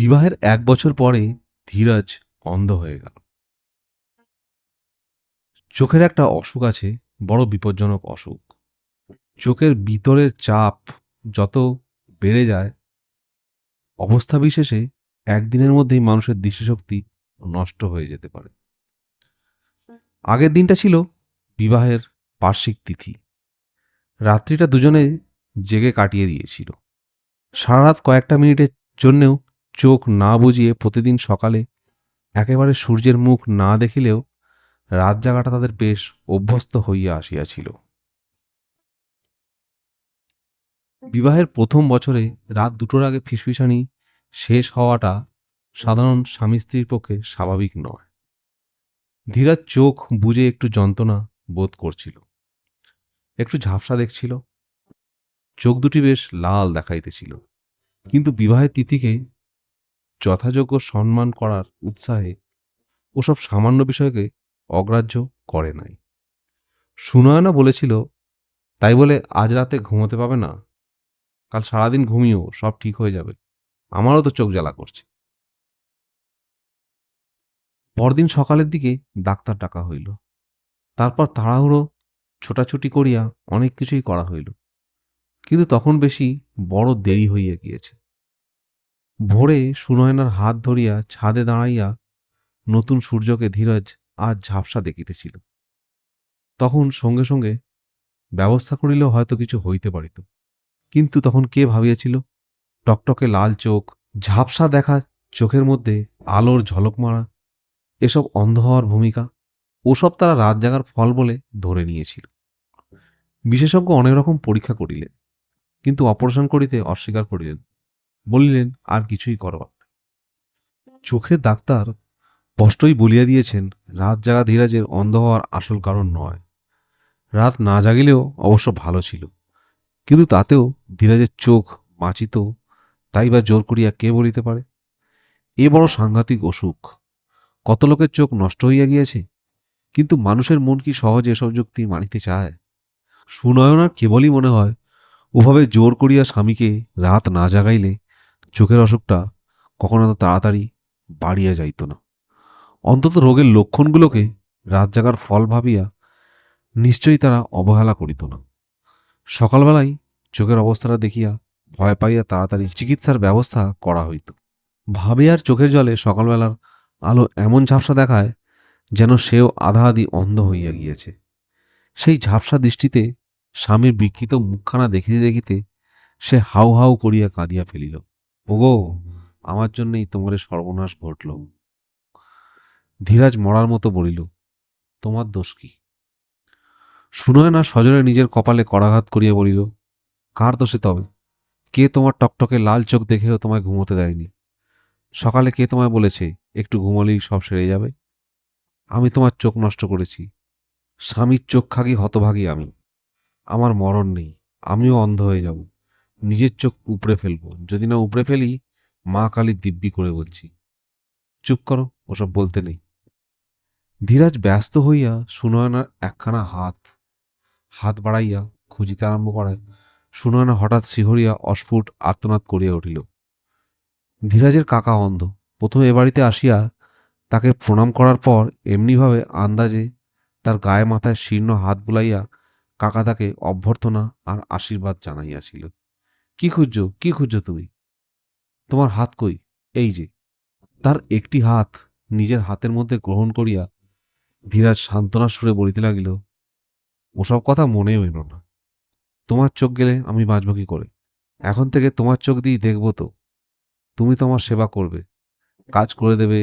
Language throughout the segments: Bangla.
বিবাহের ১ বছর পরে ধীরাজ অন্ধ হয়ে গেল। চোখের একটা অসুখ আছে, বড় বিপজ্জনক অসুখ। চোখের ভিতরের চাপ যত বেড়ে যায়, অবস্থা বিশেষে একদিনের মধ্যেই মানুষের দৃষ্টিশক্তি নষ্ট হয়ে যেতে পারে। আগের দিনটা ছিল বিবাহের বার্ষিক তিথি। রাত্রিটা দুজনে জেগে কাটিয়ে দিয়েছিল। সারা রাত কয়েকটা মিনিটের জন্যেও চোখ না বুজিয়ে প্রতিদিন সকালে একেবারে সূর্যের মুখ না দেখিলেও রাত জাগাটা তাদের বেশ অভ্যস্ত হইয়া আসিয়াছিল। বিবাহের প্রথম বছরে রাত ২টোর আগে ফিসফিসানি শেষ হওয়াটা সাধারণ স্বামী স্ত্রীর পক্ষে স্বাভাবিক নয়। ধীরাজ চোখ বুজে একটু যন্ত্রণা বোধ করছিল, একটু ঝাপসা দেখছিল, চোখ দুটি বেশ লাল দেখাইতেছিল। কিন্তু বিবাহের তিথিকে যথাযোগ্য সম্মান করার উৎসাহে ওসব সামান্য বিষয়কে অগ্রাহ্য করে নাই। সুনয়না বলেছিল, তাই বলে আজ রাতে ঘুমোতে পাবে না? কাল সারাদিন ঘুমিও, সব ঠিক হয়ে যাবে। আমারও তো চোখ জ্বালা করছে। পরদিন সকালের দিকে ডাক্তার ডাকা হইল। তারপর তাড়াহুড়ো ছোটাছুটি করিয়া অনেক কিছুই করা হইল, কিন্তু তখন বেশি বড় দেরি হইয়া গিয়েছে। ভোরে সুনয়নার হাত ধরিয়া ছাদে দাঁড়াইয়া নতুন সূর্যকে ধীরাজ আজ ঝাপসা দেখিতেছিল। তখন সঙ্গে সঙ্গে ব্যবস্থা করিলেও হয়তো কিছু হইতে পারিত, কিন্তু তখন কে ভাবিয়াছিল টকটকে লাল চোখ, ঝাপসা দেখা চোখের মধ্যে আলোর ঝলক মারা, এসব অন্ধ হওয়ার ভূমিকা, ওসব তারা রাত জাগার ফল বলে ধরে নিয়েছিল। বিশেষজ্ঞ অনেক রকম পরীক্ষা করিলেন, কিন্তু অপারেশন করিতে অস্বীকার করিলেন, বলিলেন আর কিছুই করবার। চোখের ডাক্তার স্পষ্টই বলিয়া দিয়েছেন, রাত জাগা ধীরাজের অন্ধ হওয়ার আসল কারণ নয়। রাত না জাগিলেও অবশ্য ভালো ছিল, কিন্তু তাতেও ধীরাজের চোখ বাঁচিত, তাই বা জোর করিয়া কে বলিতে পারে? এ বড় সাংঘাতিক অসুখ। কত লোকের চোখ নষ্ট হইয়া গিয়েছে, কিন্তু মানুষের মন কি সহজে এসব যুক্তি মানিতে চায়? সুনয়নার কেবলই মনে হয় ওভাবে জোর করিয়া স্বামীকে রাত না জাগাইলে চোখের অসুখটা কখনো এত তাড়াতাড়ি বাড়িয়া যাইত না। অন্তত রোগের লক্ষণগুলোকে রাত জাগার ফল ভাবিয়া নিশ্চয়ই তারা অবহেলা করিত না। সকালবেলায় চোখের অবস্থাটা দেখিয়া ভয় পাইয়া তাড়াতাড়ি চিকিৎসার ব্যবস্থা করা হইত। ভাবে আর চোখের জলে সকালবেলার আলো এমন ঝাপসা দেখায় যেন সেও আধা আধি অন্ধ হইয়া গিয়েছে। সেই ঝাপসা দৃষ্টিতে স্বামীর বিকৃত মুখখানা দেখিতে দেখিতে সে হাউ হাউ করিয়া কাঁদিয়া ফেলিল। ওগো, আমার জন্যই তোমার সর্বনাশ ঘটল। ধীরাজ মরার মতো বলিল, তোমার দোষ কি? সুনয়না সজনে নিজের কপালে করাঘাত করিয়া বলিল, কার দোষে তবে? কে তোমার টকটকে লাল চোখ দেখেও তোমায় ঘুমোতে দেয়নি? সকালে কে তোমায় বলেছে একটু ঘুমোলেই সব সেরে যাবে? আমি তোমার চোখ নষ্ট করেছি। স্বামীর চোখ খাগি হতভাগী আমি। আমার মরণ নেই, আমিও অন্ধ হয়ে যাব। নিজের চোখ উপড়ে ফেলবো, যদি না উপড়ে ফেলি মা কালী দিব্যি করে বলছি। চুপ করো, ওসব বলতে নেই। ধীরাজ ব্যস্ত হইয়া সুনয়নার একখানা হাত বাড়াইয়া খুঁজিতে আরম্ভ করায় সুনয়না হঠাৎ শিহরিয়া অস্ফুট আর্তনাদ করিয়া উঠিল। ধীরাজের কাকা অন্ধ। প্রথমে এ বাড়িতে আসিয়া তাকে প্রণাম করার পর এমনিভাবে আন্দাজে তার গায়ে মাথায় শীর্ণ হাত বুলাইয়া কাকা তাকে অভ্যর্থনা আর আশীর্বাদ জানাইয়াছিল। কি খুঁজছ তুমি? তোমার হাত কই? এই যে। তার একটি হাত নিজের হাতের মধ্যে গ্রহণ করিয়া ধীরাজ সান্ত্বনার সুরে বলিতে লাগিল, ওসব কথা মনেও এলো না। তোমার চোখ গেলে আমি বাঁচব কি করে? এখন থেকে তোমার চোখ দিয়েই দেখব তো। তুমি তো আমার সেবা করবে, কাজ করে দেবে,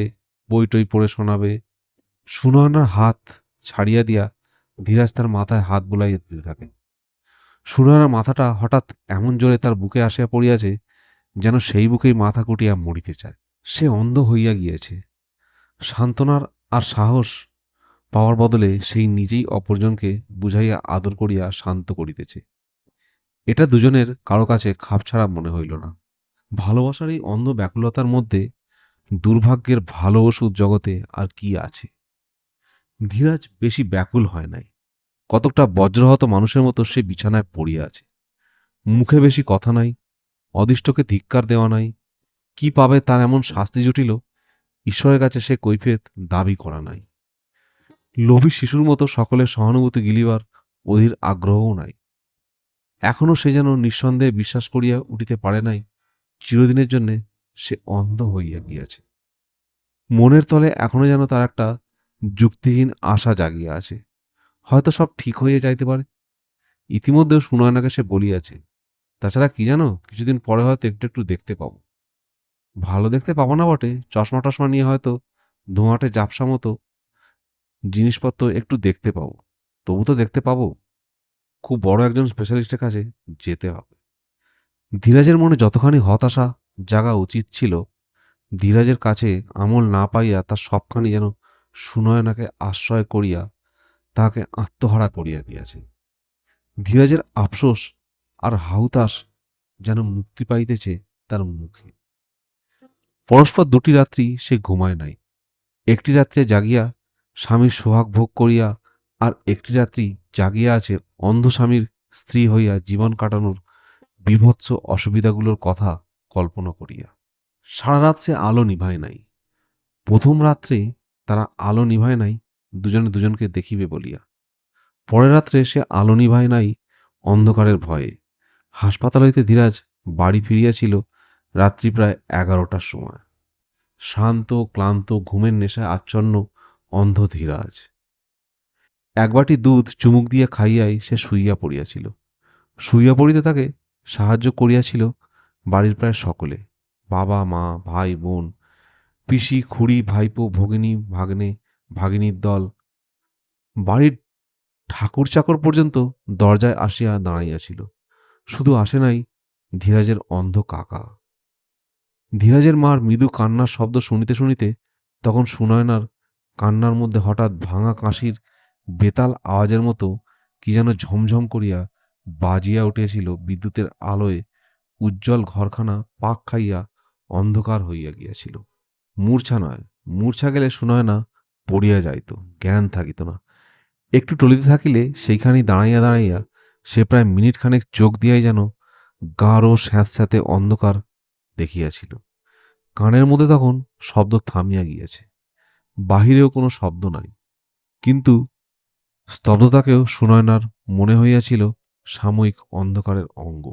বই টই পড়ে শোনাবে। সুনয়নার হাত ছাড়িয়া দিয়া ধীরাজ তার মাথায় হাত বুলাইয়া দিতে থাকে। সুনয়নার মাথাটা হঠাৎ এমন জোরে তার বুকে আসিয়া পড়িয়াছে যেন সেই বুকেই মাথা কুটিয়া মরিতে চায়। সে অন্ধ হইয়া গিয়েছে। সান্ত্বনার আর সাহস পাওয়ার বদলে সেই নিজেই অপরজনকে বুঝাইয়া আদর করিয়া শান্ত করিতেছে। এটা দুজনের কারো কাছে খাপছাড়া মনে হইল না। ভালোবাসার এই অন্ধ ব্যাকুলতার মধ্যে দুর্ভাগ্যের ভালো ওষুধ জগতে আর কি আছে? ধীরাজ বেশি ব্যাকুল হয় নাই। কতকটা বজ্রহত মানুষের মতো সে বিছানায় পড়িয়া আছে। মুখে বেশি কথা নাই, অদিষ্টকে ধিক্কার দেওয়া নাই, কি পাবে তার এমন শাস্তি জুটিল, ঈশ্বরের কাছে সে কৈফিয়ত দাবি করা নাই। লোভী শিশুর মতো সকলের সহানুভূতি গিলিবার অধীর আগ্রহও নাই। এখনও সে যেন নিঃসন্দেহে বিশ্বাস করিয়া উঠিতে পারে নাই চিরদিনের জন্যে সে অন্ধ হইয়া গিয়াছে। মনের তলে এখনো যেন তার একটা যুক্তিহীন আশা জাগিয়া আছে, হয়তো সব ঠিক হইয়া যাইতে পারে। ইতিমধ্যেও সুনয়নাকে সে বলিয়াছে, তাছাড়া কি জানো, কিছুদিন পরে হয়তো একটু একটু দেখতে পাবো। ভালো দেখতে পাবো না বটে, চশমা টশমা নিয়ে হয়তো ধোঁয়াটে জাপসা মতো জিনিসপত্র একটু দেখতে পাবো, তবু তো দেখতে পাবো। খুব বড় একজন স্পেশালিস্টের কাছে যেতে হবে। ধীরাজের মনে যতখানি হতাশা জাগা উচিত ছিল, ধীরাজের কাছে আমল না পাইয়া তার সবখানি যেন সুনয়নাকে আশ্রয় করিয়া তাহাকে আত্মহারা করিয়া দিয়াছে। ধীরাজের আফসোস আর হাহুতাস যেন মুক্তি পাইতেছে তার মুখে। পরস্পর দুটি রাত্রি সে ঘুমায় নাই। একটি রাত্রে জাগিয়া স্বামীর সোহাগ ভোগ করিয়া, আর একটি রাত্রি জাগিয়া আছে অন্ধ স্বামীর স্ত্রী হইয়া জীবন কাটানোর বিভৎস অসুবিধাগুলোর কথা কল্পনা করিয়া। সারা রাত সে আলো নিভায় নাই। প্রথম রাত্রে তারা আলো নিভায় নাই দুজনে দুজনকে দেখিবে বলিয়া। পরের রাত্রে সে আলো নিভায় নাই অন্ধকারের ভয়ে। হাসপাতাল হইতে ধীরাজ বাড়ি ফিরিয়াছিল রাত্রি প্রায় 11টার সময়। শান্ত ক্লান্ত ঘুমের নেশায় আচ্ছন্ন অন্ধ ধীরাজ। এক বাটি দুধ চুমুক দিয়া খাইয়াই সে শুইয়া পড়িয়াছিল। শুইয়া পড়িতে তাকে সাহায্য করিয়াছিল বাড়ির প্রায় সকলে, বাবা মা ভাই বোন, পিসি খুড়ি ভাইপো ভগিনী ভাগ্নে ভাগিনীর দল। বাড়ির ঠাকুর চাকর পর্যন্ত দরজায় আসিয়া দাঁড়াইয়াছিল। শুধু আসে নাই ধীরাজের অন্ধ কাকা। ধীরাজের মার মৃদু কান্নার শব্দ শুনিতে শুনিতে তখন সুনয়নার কান্নার মধ্যে হঠাৎ ভাঙা কাশির বেতাল আওয়াজের মতো কি যেন ঝমঝম করিয়া বাজিয়া উঠিয়াছিল। বিদ্যুতের আলোয় উজ্জ্বল ঘরখানা পাক খাইয়া অন্ধকার হইয়া গিয়াছিল। মূর্ছা নয়, মূর্ছা গেলে সুনয়না পড়িয়া যাইত, জ্ঞান থাকিত না। একটু টলিতে থাকিলে সেইখানেই দাঁড়াইয়া দাঁড়াইয়া সে প্রায় মিনিট খানেক চোখ দিয়াই যেন গাঢ় স্যাঁতস্যাঁতে অন্ধকার দেখিয়াছিল। কানের মধ্যে তখন শব্দ থামিয়া গিয়াছে, বাহিরেও কোনো শব্দ নাই, কিন্তু স্তব্ধতাকেও সুনয়নার মনে হইয়াছিল সাময়িক অন্ধকারের অঙ্গ।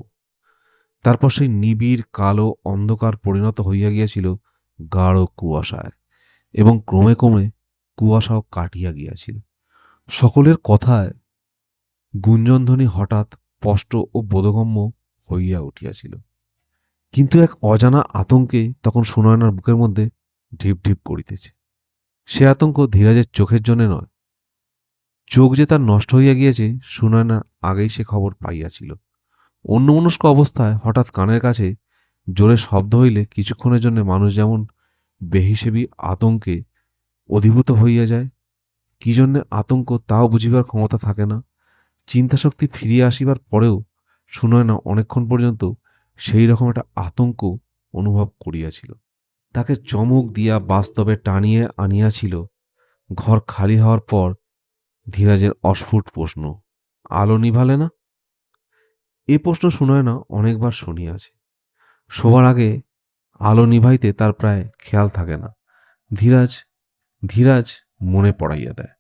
তারপর সেই নিবিড় কালো অন্ধকার পরিণত হইয়া গিয়াছিল গাঢ় কুয়াশায়, এবং ক্রমে ক্রমে কুয়াশাও কাটিয়া গিয়াছিল। সকলের কথায় গুঞ্জনধ্বনি হঠাৎ স্পষ্ট ও বোধগম্য হইয়া উঠিয়াছিল। কিন্তু এক অজানা আতঙ্কে তখন সুনয়নার বুকের মধ্যে ঢিপ ঢিপ করিতেছে। সে আতঙ্ক ধীরাজের চোখের জন্য নয়। চোখ যে তার নষ্ট হইয়া গিয়েছে সুনয়নার আগেই সে খবর পাইয়াছিল। অন্যমনস্ক অবস্থায় হঠাৎ কানের কাছে জোরে শব্দ হইলে কিছুক্ষণের জন্য মানুষ যেমন বেহিসেবি আতঙ্কে অধিভূত হইয়া যায়। কি জন্যে আতঙ্ক তাও বুঝিবার ক্ষমতা থাকে না। চিন্তাশক্তি ফিরিয়া আসিবার পরেও সুনয়না অনেকক্ষণ পর্যন্ত সেই রকম একটা আতঙ্ক অনুভব করিয়াছিল। তাকে চমক দিয়া বাস্তবে টানিয়ে আনিয়াছিল ঘর খালি হওয়ার পর ধীরাজের অস্ফুট প্রশ্ন, আলো নিভালে না? এ প্রশ্ন সুনয়না অনেকবার শুনিয়াছে। শোবার আগে আলো নিভাইতে তার প্রায় খেয়াল থাকে না। ধীরাজ ধীরাজ মনে পড়াইয়া দেয়।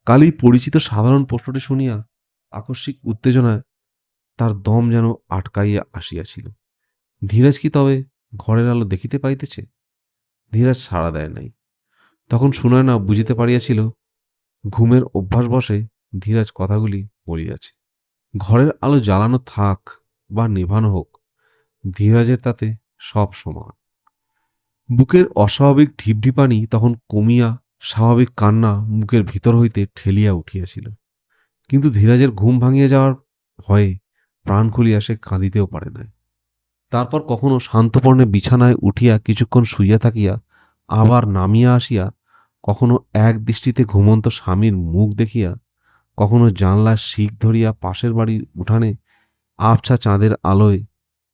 কালই পরিচিত সাধারণ প্রশ্নটি শুনিয়া আকস্মিক উত্তেজনায় তার দম যেন আটকাইয়া আসিয়াছিল। ধীরাজ কি তবে ঘরের আলো দেখিতে পাইতেছে? ধীরাজ সাড়া দেয় নাই। তখন সুনয়না বুঝিতে পারিয়াছিল ঘুমের অভ্যাস বশে ধীরাজ কথাগুলি বলিয়াছে। ঘরের আলো জ্বালানো থাক বা নেভানো হোক, ধীরাজের তাতে সব সমান। বুকের অস্বাভাবিক ঢিপঢিপানি তখন কমিয়া স্বাভাবিক কান্না মুখের ভিতর হইতে ঠেলিয়া উঠিয়াছিল। কিন্তু ধীরাজের ঘুম ভাঙিয়া যাওয়ার ভয়ে প্রাণ খুলিয়া সে কাঁদিতেও পারে নাই। তারপর কখনো শান্তপর্ণে বিছানায় উঠিয়া কিছুক্ষণ শুইয়া থাকিয়া আবার নামিয়া আসিয়া, কখনো এক দৃষ্টিতে ঘুমন্ত স্বামীর মুখ দেখিয়া, কখনো জানলার শিক ধরিয়া পাশের বাড়ির উঠানে আবছা চাঁদের আলোয়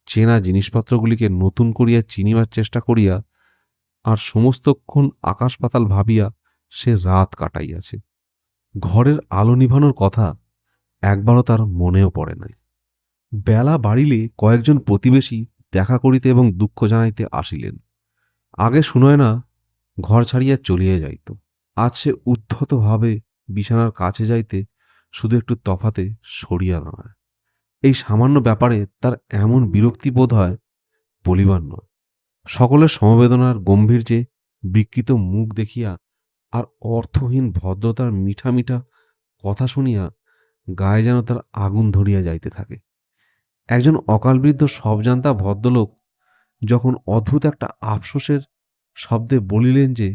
চেনা জিনিসপত্রগুলিকে নতুন করিয়া চিনিবার চেষ্টা করিয়া, আর সমস্তক্ষণ আকাশ পাতাল ভাবিয়া সে রাত কাটাইয়াছে। ঘরের আলো নিভানোর কথা একবারও তার মনেও পড়ে নাই। বেলা বাড়িলে কয়েকজন প্রতিবেশী দেখা করিতে এবং দুঃখ জানাইতে আসিলেন। আগে সুনয়না ঘর ছাড়িয়া চলিয়া যাইত, আজ সে উদ্ধতভাবে বিছানার কাছে যাইতে শুধু একটু তফাতে সরিয়া দাঁড়ায়। এই সামান্য ব্যাপারে তার এমন বিরক্তি বোধ হয় বলিবার নয়। সকলের সমবেদনার গম্ভীর্যে বিকৃত মুখ দেখিয়া আর অর্থহীন ভদ্রতার মিঠা মিঠা কথা শুনিয়া গায়ে যেন তার আগুন ধরিয়া যাইতে থাকে। একজন অকালবৃদ্ধ সবজান্তা ভদ্রলোক যখন অদ্ভুত একটা আফসোসের শব্দে বলিলেন যে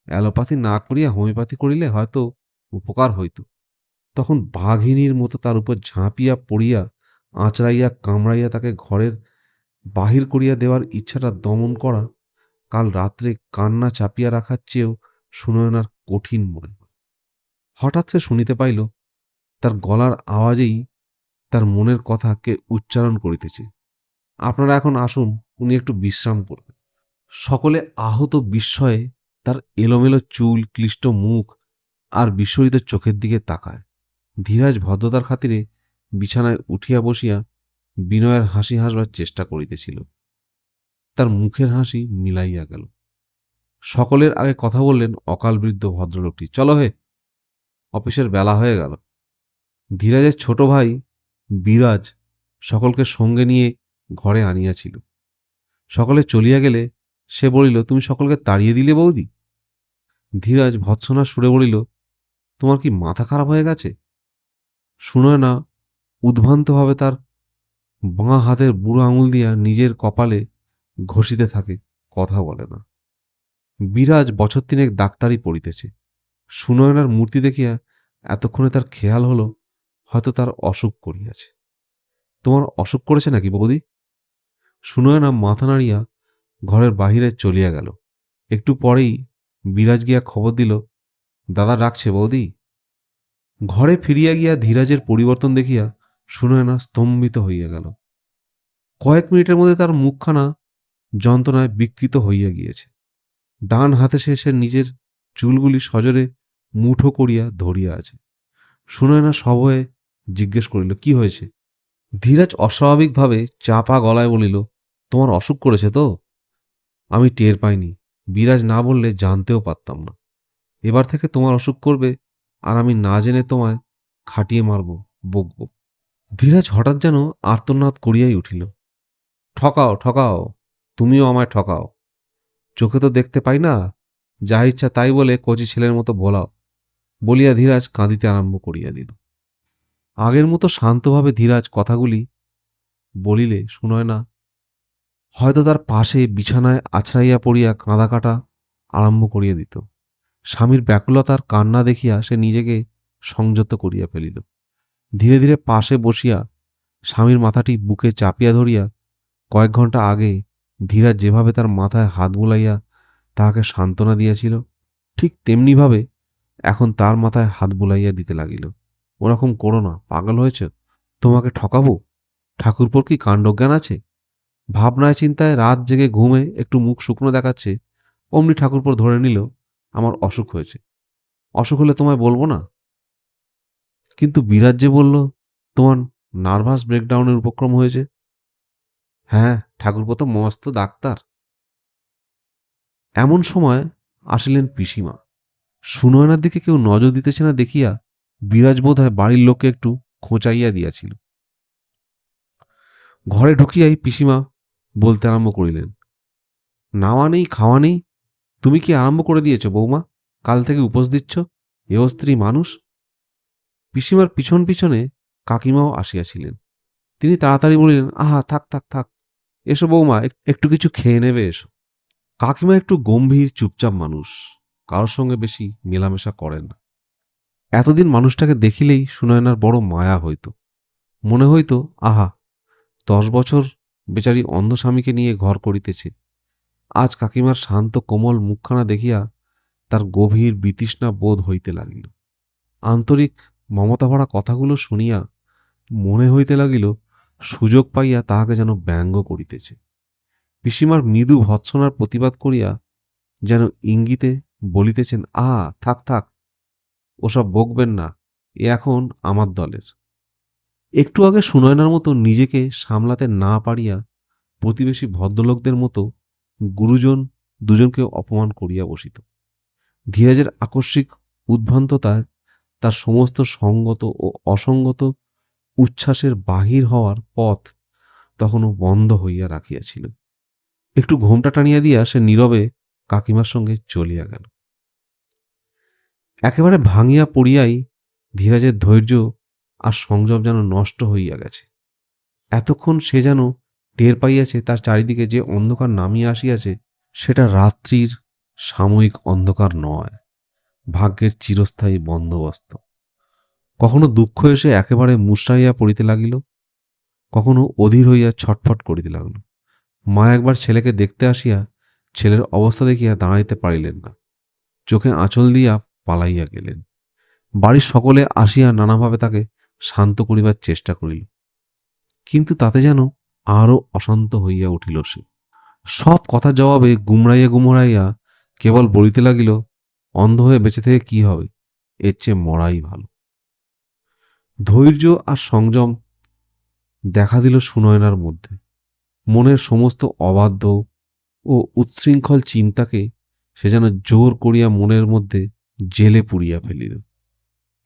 অ্যালোপ্যাথি না করিয়া হোমিওপ্যাথি করিলে হয়তো উপকার হইত, তখন বাঘিনীর মতো তার উপর ঝাঁপিয়া পড়িয়া আঁচড়াইয়া কামড়াইয়া তাকে ঘরের বাহির করিয়া দেওয়ার ইচ্ছাটা দমন করা কাল রাত্রে কান্না চাপিয়া রাখার চেয়েও সুনয়নার কঠিন মনে হয়। হঠাৎ সে শুনিতে পাইল তার গলার আওয়াজেই তার মনের কথা কে উচ্চারণ করিতেছে, আপনারা এখন আসুন, উনি একটু বিশ্রাম করবেন। সকলে আহত বিস্ময়ে তার এলোমেলো চুল, ক্লিষ্ট মুখ আর বিস্ময়িত চোখের দিকে তাকায়। ধীরাজ ভদ্রতার খাতিরে বিছানায় উঠিয়া বসিয়া বিনয়ের হাসি হাসবার চেষ্টা করিতেছিল। তার মুখের হাসি মিলাইয়া গেল। সকলের আগে কথা বললেন অকালবৃদ্ধ ভদ্রলোকটি, চলো হে, অফিসের বেলা হয়ে গেল। ধীরাজের ছোট ভাই বিরাজ সকলকে সঙ্গে নিয়ে ঘরে আনিয়াছিল। সকলে চলিয়া গেলে সে বলিল, তুমি সকলকে তাড়িয়ে দিলে বৌদি? ধীরাজ ভৎসনার সুরে বলিল, তোমার কি মাথা খারাপ হয়ে গেছে? সুনয়না উদ্ভ্রান্তভাবে তার বাঁ হাতের বুড়ো আঙুল দিয়া নিজের কপালে ঘষিতে থাকে, কথা বলে না। বিরাজ বছর তিনেক ডাক্তারি পড়িতেছে। সুনয়নার মূর্তি দেখিয়া এতক্ষণে তার খেয়াল হলো হয়তো তার অসুখ করিয়াছে। তোমার অসুখ করেছে নাকি বৌদি? সুনয়না মাথা নাড়িয়া ঘরের বাহিরে চলিয়া গেল। একটু পরেই বিরাজ গিয়া খবর দিল, দাদা ডাকছে বৌদি। ঘরে ফিরিয়া গিয়া ধীরাজের পরিবর্তন দেখিয়া সুনয়না স্তম্ভিত হইয়া গেল। কয়েক মিনিটের মধ্যে তার মুখখানা যন্ত্রণায় বিকৃত হইয়া গিয়েছে। ডান হাতে সে নিজের চুলগুলি সজোরে মুঠো করিয়া ধরিয়া আছে। সুনয়না সভয়ে জিজ্ঞেস করিল, কি হয়েছে? ধীরাজ অস্বাভাবিকভাবে চাপা গলায় বলিল, তোমার অসুখ করেছে তো? আমি টের পাইনি। বিরাজ না বললে জানতেও পারতাম না। এবার থেকে তোমার অসুখ করবে আর আমি না জেনে তোমায় খাটিয়ে মারব, বকব। ধীরাজ হঠাৎ যেন আর্তনাদ করিয়াই উঠিল, ঠকাও ঠকাও, তুমিও আমায় ঠকাও। চোখে তো দেখতে পাই না, যা ইচ্ছা তাই বলে কচি ছেলের মতো ভোলাও, বলিয়া ধীরাজ কাঁদিতে আরম্ভ করিয়া দিল। আগের মতো শান্তভাবে ধীরাজ কথাগুলি বলিলে সুনয়না হয়তো তার পাশে বিছানায় আছড়াইয়া পড়িয়া কাঁদা কাটা আরম্ভ করিয়া দিত। স্বামীর ব্যাকুলতার কান্না দেখিয়া সে নিজেকে সংযত করিয়া ফেলিল। ধীরে ধীরে পাশে বসিয়া স্বামীর মাথাটি বুকে চাপিয়া ধরিয়া কয়েক ঘন্টা আগে ধীরাজ যেভাবে তার মাথায় হাত বুলাইয়া তাহাকে সান্ত্বনা দিয়াছিল, ঠিক তেমনিভাবে এখন তার মাথায় হাত বুলাইয়া দিতে লাগিল। ওরকম করো না, পাগল হয়েছ? তোমাকে ঠকাবো? ঠাকুরপোর কি কাণ্ডজ্ঞান আছে? ভাবনায় চিন্তায় রাত জেগে ঘুমে একটু মুখ শুকনো দেখাচ্ছে, অমনি ঠাকুরপোর ধরে নিল আমার অসুখ হয়েছে। অসুখ হলে তোমায় বলবো না? কিন্তু বিরাজ যে বলল তোমার নার্ভাস ব্রেকডাউনের উপক্রম হয়েছে। হ্যাঁ, ঠাকুরপো তো মস্ত ডাক্তার। এমন সময় আসিলেন পিসিমা। সুনয়নার দিকে কেউ নজর দিতেছে না দেখিয়া বিরাজ বোধ হয় বাড়ির লোককে একটু খোঁচাইয়া দিয়াছিল। ঘরে ঢুকিয়াই পিসিমা বলতে আরম্ভ করিলেন, নাওয়া নেই খাওয়া নেই, তুমি কি আরম্ভ করে দিয়েছ বৌমা? কাল থেকে উপোস দিচ্ছ, এও স্ত্রী মানুষ। পিসিমার পিছন পিছনে কাকিমাও আসিয়াছিলেন। তিনি তাড়াতাড়ি বলিলেন, আহা থাক থাক থাক, এসো বৌমা, একটু কিছু খেয়ে নেবে, এসো। কাকিমা একটু গম্ভীর চুপচাপ মানুষ, কারোর সঙ্গে বেশি মেলামেশা করেন না। এতদিন মানুষটাকে দেখিলেই সুনয়নার বড় মায়া হইত। মনে হইত, আহা 10 বছর বেচারি অন্ধ স্বামীকে নিয়ে ঘর করিতেছে। আজ কাকিমার শান্ত কোমল মুখখানা দেখিয়া তার গভীর বিতৃষ্ণা বোধ হইতে লাগিল। আন্তরিক মমতাভরা কথাগুলো শুনিয়া মনে হইতে লাগিল সুযোগ পাইয়া তাহাকে যেন ব্যঙ্গ করিতেছে। পিসিমার মৃদু ভৎসনার প্রতিবাদ করিয়া যেন ইঙ্গিতে বলিতেছেন, থাক থাক, ওসব বকবেন না, এ এখন আমার দলের। একটু আগে সুনয়নার মতো নিজেকে সামলাতে না পারিয়া প্রতিবেশী ভদ্রলোকদের মতো গুরুজন দুজনকে অপমান করিয়া বসিত। ধীরাজের আকস্মিক উদ্ভ্রান্ততায় তার সমস্ত সঙ্গত ও অসঙ্গত উচ্ছ্বাসের বাহির হওয়ার পথ তখনও বন্ধ হইয়া রাখিয়াছিল। একটু ঘোমটা টানিয়া দিয়া সে নীরবে কাকিমার সঙ্গে চলিয়া গেল। একেবারে ভাঙিয়া পড়িয়াই ধীরাজের ধৈর্য আর সংযম যেন নষ্ট হইয়া গেছে। এতক্ষণ সে যেন টের পাইয়াছে তার চারিদিকে যে অন্ধকার নামিয়া আসিয়াছে সেটা রাত্রির সাময়িক অন্ধকার নয়, ভাগ্যের চিরস্থায়ী বন্দোবস্ত। কখনো দুঃখ এসে একেবারে মুষড়াইয়া পড়িতে লাগিল, কখনো অধীর হইয়া ছটফট করিতে লাগল। মা একবার ছেলেকে দেখতে আসিয়া ছেলের অবস্থা দেখিয়া দাঁড়াইতে পারিলেন না, চোখে আঁচল দিয়া পালাইয়া গেলেন। বাড়ির সকলে আসিয়া নানাভাবে তাকে শান্ত করিবার চেষ্টা করিল, কিন্তু তাতে যেন আরও অশান্ত হইয়া উঠিল সে। সব কথা জবাবে গুমরাইয়া কেবল বলিতে লাগিল, অন্ধ হয়ে বেঁচে থেকে কি হবে, এর চেয়ে মরাই ভালো। ধৈর্য আর সংযম দেখা দিল সুনয়নার মধ্যে। মনের সমস্ত অবাধ্য ও উচ্ছৃঙ্খল চিন্তাকে সে যেন জোর করিয়া মনের মধ্যে জেলে পুড়িয়া ফেলিল।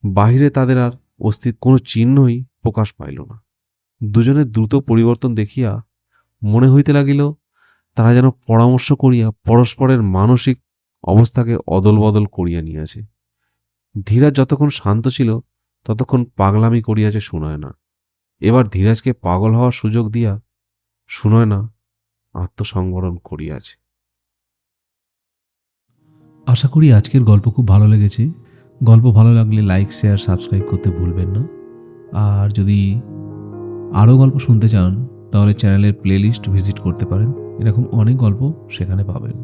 বাহিরে তাদের আর অস্তিত্ব কোনো চিহ্নই প্রকাশ পাইল না। দুজনের দ্রুত পরিবর্তন দেখিয়া মনে হইতে লাগিল তারা যেন পরামর্শ করিয়া পরস্পরের মানসিক অবস্থাকে অদল বদল করিয়া নিয়েছে। ধীরাজ যতক্ষণ শান্ত ছিল ততক্ষণ পাগলামি করিয়াছে সুনয়না। এবার ধীরাজকে পাগল হওয়ার সুযোগ দিয়া সুনয়না আত্মসংবরণ করিয়াছে। আশা করি আজকের গল্প খুব ভালো লেগেছে। গল্প ভালো লাগলে লাইক, শেয়ার, সাবস্ক্রাইব করতে ভুলবেন না। আর যদি আরও গল্প শুনতে চান তাহলে চ্যানেলের প্লেলিস্ট ভিজিট করতে পারেন। এরকম অনেক গল্প সেখানে পাবেন।